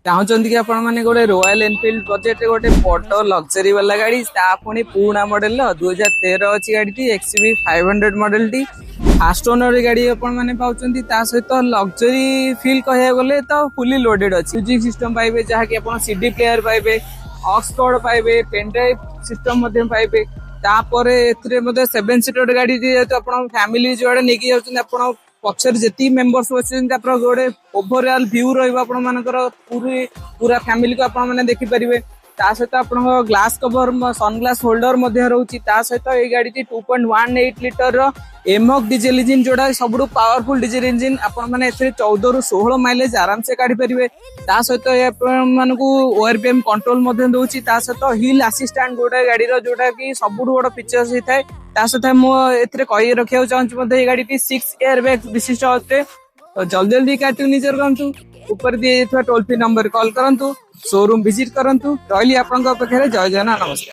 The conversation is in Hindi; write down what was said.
चाहते कि आपण मैंने गोटे रॉयल एनफिल्ड बजेट गोटे बड़ लग्जरी वाला गाड़ी पुणी पुणा मॉडल 2013 अच्छी गाड़ी एक्सवी 500 मॉडल टी फास्ट ओनर गाड़ी मैंने पाँच सहित लग्जरी फील कह गले तो फुली लोडेड अच्छी म्यूजिक सिस्टम पाइबे जहाँकि आप सीडी प्लेयर पाइबे ऑक्सफोर्ड पाइबे पेन ड्राइव सिस्टम पाइबे तापर ए 7 सीटर गाड़ी जेहेतु आप फैमिली जो नहीं जाऊँ पक्षर जी मेंबर्स अच्छे गोटे ओवरऑल व्यू पूरा फैमिली को आप देखिपारे सहित आप ग्लास कवर सनग्लास होल्डर रोचे सहित ये गाड़ी 2.18 लिटर एमॉक डीजल इंजिन जोड़ा सब पावरफुल डीजल इंजिन आपने 14 ରୁ 16 माइलेज आराम से काढ़ी पारे सहित ओआरपीएम कंट्रोल दूसरी सहित हिल असिस्टेंट गोटे गाड़ी जोटा कि सब बड़ फीचर्स होता है सहित मुझे कही रखा चाहूँगी गाड़ी 6 एयर बैग विशिष्ट अटे तो जल्दी जल्दी कार्ड निजर करतु ऊपर दिए टोल फ्री नंबर कॉल करंतु शोरूम विजिट करंतु रही आपन अपेक्षा जय जगन्नाथ नमस्कार।